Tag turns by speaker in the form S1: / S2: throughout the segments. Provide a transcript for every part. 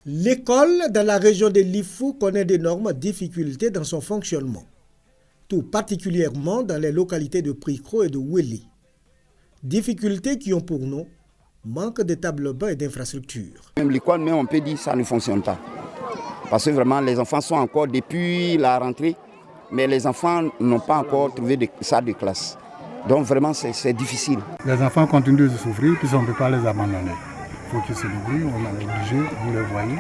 S1: L'école dans la région de Lifou connaît d'énormes difficultés dans son fonctionnement, tout particulièrement dans les localités de Prikro et de Weli. Difficultés qui ont pour nom manque de tables bancs et d'infrastructures.
S2: Même l'école, mais on peut dire que ça ne fonctionne pas. Parce que vraiment, les enfants sont encore depuis la rentrée, mais les enfants n'ont pas encore trouvé de salle de classe. Donc vraiment, c'est difficile.
S3: Les enfants continuent de souffrir, puis on ne peut pas les abandonner. Il faut qu'ils se débrouillent, on est obligé, vous le voyez,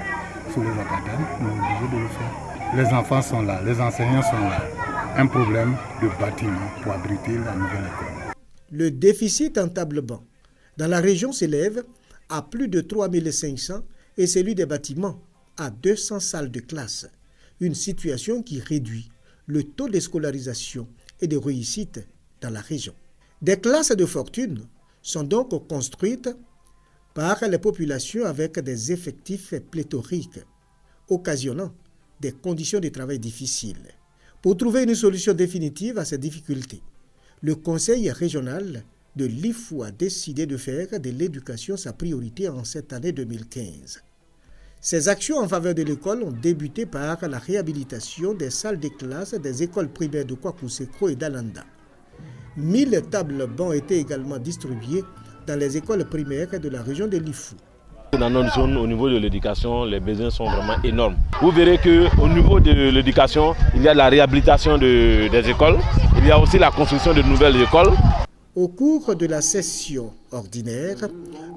S3: sur les acadèmes, on est obligé de le faire. Les enfants sont là, les enseignants sont là. Un problème de bâtiment pour abriter la nouvelle école.
S1: Le déficit en table banc dans la région s'élève à plus de 3500 et celui des bâtiments à 200 salles de classe. Une situation qui réduit le taux de scolarisation et de réussite dans la région. Des classes de fortune sont donc construites par les populations avec des effectifs pléthoriques, occasionnant des conditions de travail difficiles. Pour trouver une solution définitive à ces difficultés, le Conseil régional de Lifou a décidé de faire de l'éducation sa priorité en cette année 2015. Ces actions en faveur de l'école ont débuté par la réhabilitation des salles de classe des écoles primaires de Kwakusekro et d'Alanda. 1000 tables bancs étaient également distribuées dans les écoles primaires de la région de Lifou.
S4: Dans notre zone, au niveau de l'éducation, les besoins sont vraiment énormes. Vous verrez qu'au niveau de l'éducation, il y a la réhabilitation des écoles, il y a aussi la construction de nouvelles écoles.
S1: Au cours de la session ordinaire,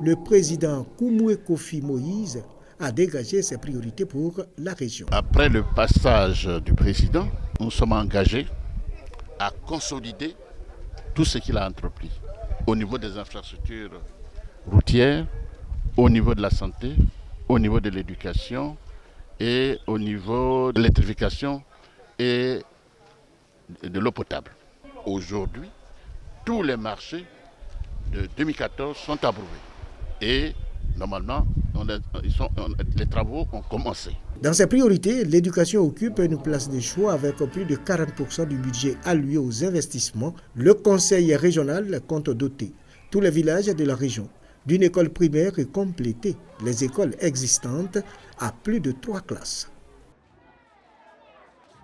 S1: le président Koumoué Kofi Moïse a dégagé ses priorités pour la région.
S5: Après le passage du président, nous sommes engagés à consolider tout ce qu'il a entrepris au niveau des infrastructures routières, au niveau de la santé, au niveau de l'éducation et au niveau de l'électrification et de l'eau potable. Aujourd'hui, tous les marchés de 2014 sont approuvés et normalement, les travaux ont commencé.
S1: Dans ses priorités, l'éducation occupe une place de choix avec plus de 40% du budget alloué aux investissements. Le conseil régional compte doter tous les villages de la région d'une école primaire et compléter les écoles existantes à plus de 3 classes.